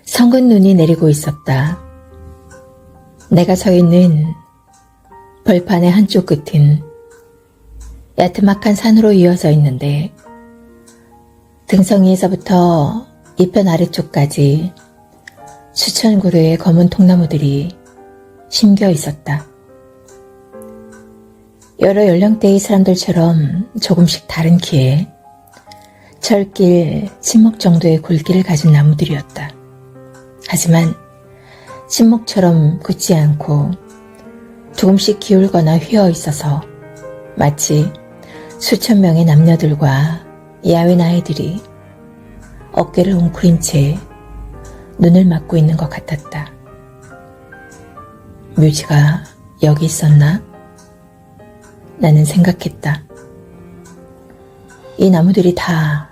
성근 눈이 내리고 있었다. 내가 서 있는 벌판의 한쪽 끝은 야트막한 산으로 이어져 있는데 등성이에서부터 이편 아래쪽까지 수천 그루의 검은 통나무들이 심겨 있었다. 여러 연령대의 사람들처럼 조금씩 다른 키에 철길, 침묵 정도의 굵기를 가진 나무들이었다. 하지만 침묵처럼 굳지 않고 조금씩 기울거나 휘어 있어서 마치 수천 명의 남녀들과 야윈 아이들이 어깨를 웅크린 채 눈을 막고 있는 것 같았다. 묘지가 여기 있었나? 나는 생각했다. 이 나무들이 다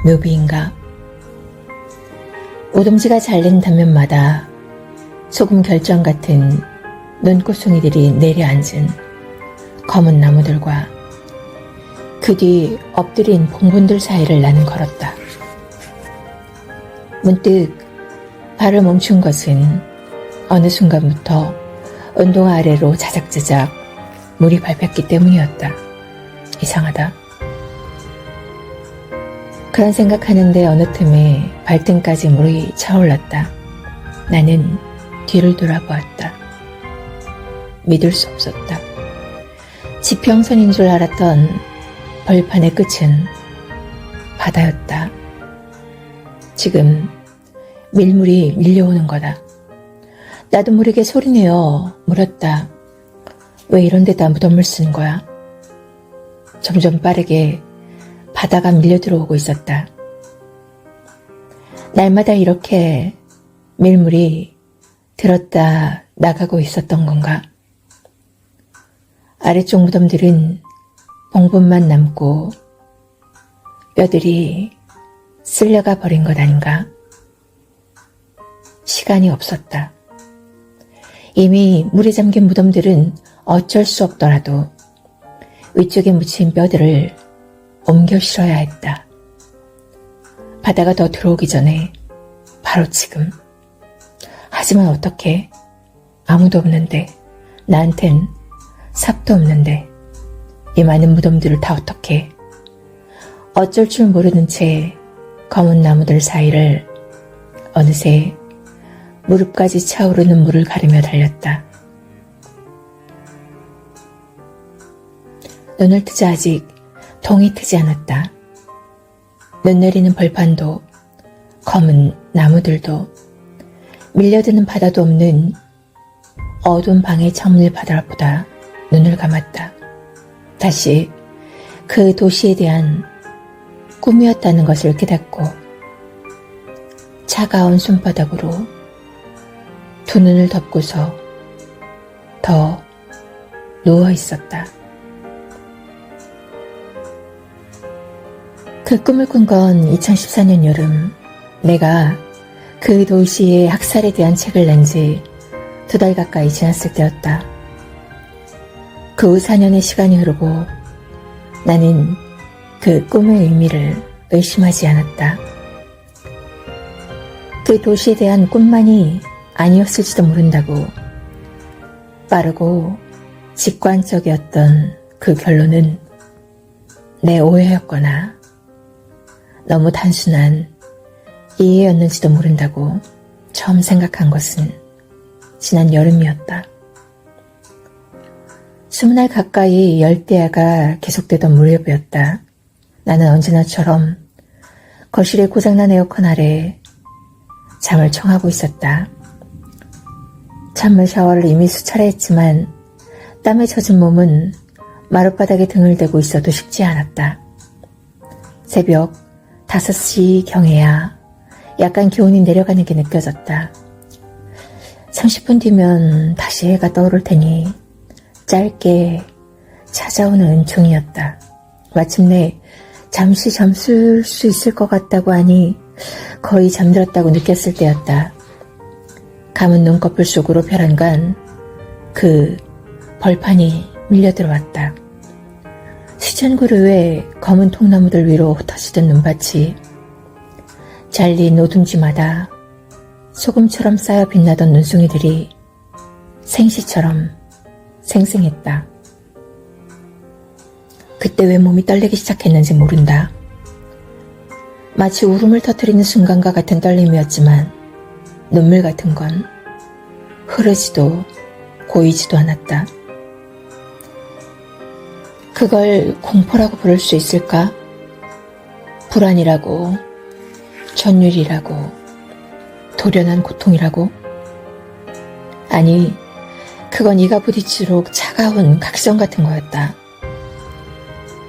묘비인가? 오동지가 잘린 단면마다 소금 결정 같은 눈꽃송이들이 내려앉은 검은 나무들과 그 뒤 엎드린 봉분들 사이를 나는 걸었다. 문득 발을 멈춘 것은 어느 순간부터 운동화 아래로 자작자작 물이 밟혔기 때문이었다. 이상하다. 그런 생각하는데 어느 틈에 발등까지 물이 차올랐다. 나는 뒤를 돌아보았다. 믿을 수 없었다. 지평선인 줄 알았던 벌판의 끝은 바다였다. 지금 밀물이 밀려오는 거다. 나도 모르게 소리내어 물었다. 왜 이런 데다 무덤을 쓰는 거야? 점점 빠르게 바다가 밀려 들어오고 있었다. 날마다 이렇게 밀물이 들었다 나가고 있었던 건가? 아래쪽 무덤들은 봉분만 남고 뼈들이 쓸려가 버린 것 아닌가? 시간이 없었다. 이미 물에 잠긴 무덤들은 어쩔 수 없더라도 위쪽에 묻힌 뼈들을 옮겨 실어야 했다. 바다가 더 들어오기 전에 바로 지금. 하지만 어떻게? 아무도 없는데, 나한텐 삽도 없는데 이 많은 무덤들을 다 어떻게? 어쩔 줄 모르는 채 검은 나무들 사이를 어느새 무릎까지 차오르는 물을 가르며 달렸다. 눈을 뜨자 아직 동이 트지 않았다. 눈 내리는 벌판도 검은 나무들도 밀려드는 바다도 없는 어두운 방의 창문을 바라보다 눈을 감았다. 다시 그 도시에 대한 꿈이었다는 것을 깨닫고 차가운 손바닥으로 두 눈을 덮고서 더 누워 있었다. 그 꿈을 꾼 건 2014년 여름, 내가 그 도시의 학살에 대한 책을 낸 지 2달 가까이 지났을 때였다. 그 후 4년의 시간이 흐르고 나는 그 꿈의 의미를 의심하지 않았다. 그 도시에 대한 꿈만이 아니었을지도 모른다고. 빠르고 직관적이었던 그 결론은 내 오해였거나 너무 단순한 이해였는지도 모른다고 처음 생각한 것은 지난 여름이었다. 20날 가까이 열대야가 계속되던 무렵이었다. 나는 언제나처럼 거실의 고장난 에어컨 아래 잠을 청하고 있었다. 찬물 샤워를 이미 수차례 했지만 땀에 젖은 몸은 마룻바닥에 등을 대고 있어도 식지 않았다. 새벽 5시경에야 약간 기온이 내려가는 게 느껴졌다. 30분 뒤면 다시 해가 떠오를 테니 짧게 찾아오는 은총이었다. 마침내 잠시 잠들 수 있을 것 같다고 하니 거의 잠들었다고 느꼈을 때였다. 감은 눈꺼풀 속으로 벼랑간 그 벌판이 밀려들어왔다. 수천 그루의 검은 통나무들 위로 흩어지던 눈밭이 잘린 오둥지마다 소금처럼 쌓여 빛나던 눈송이들이 생시처럼 생생했다. 그때 왜 몸이 떨리기 시작했는지 모른다. 마치 울음을 터뜨리는 순간과 같은 떨림이었지만 눈물 같은 건 흐르지도 고이지도 않았다. 그걸 공포라고 부를 수 있을까? 불안이라고, 전율이라고, 도련한 고통이라고? 아니, 그건 이가 부딪힐수록 차가운 각성 같은 거였다.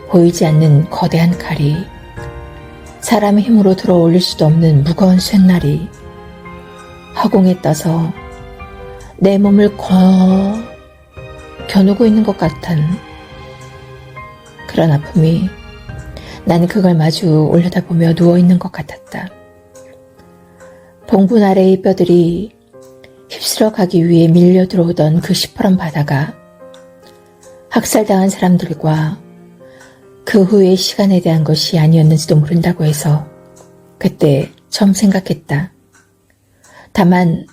보이지 않는 거대한 칼이 사람의 힘으로 들어올릴 수도 없는 무거운 쇳날이 허공에 떠서 내 몸을 겨누고 있는 것 같은 그런 아픔이 나는 그걸 마주 올려다보며 누워있는 것 같았다. 봉분 아래의 뼈들이 휩쓸어 가기 위해 밀려 들어오던 그 시퍼런 바다가 학살당한 사람들과 그 후의 시간에 대한 것이 아니었는지도 모른다고 해서 그때 처음 생각했다. 다만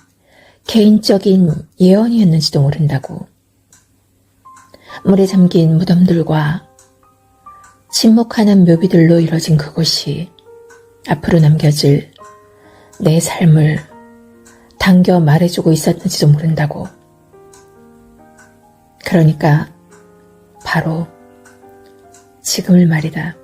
개인적인 예언이었는지도 모른다고. 물에 잠긴 무덤들과 침묵하는 묘비들로 이뤄진 그곳이 앞으로 남겨질 내 삶을 당겨 말해주고 있었는지도 모른다고. 그러니까 바로 지금을 말이다.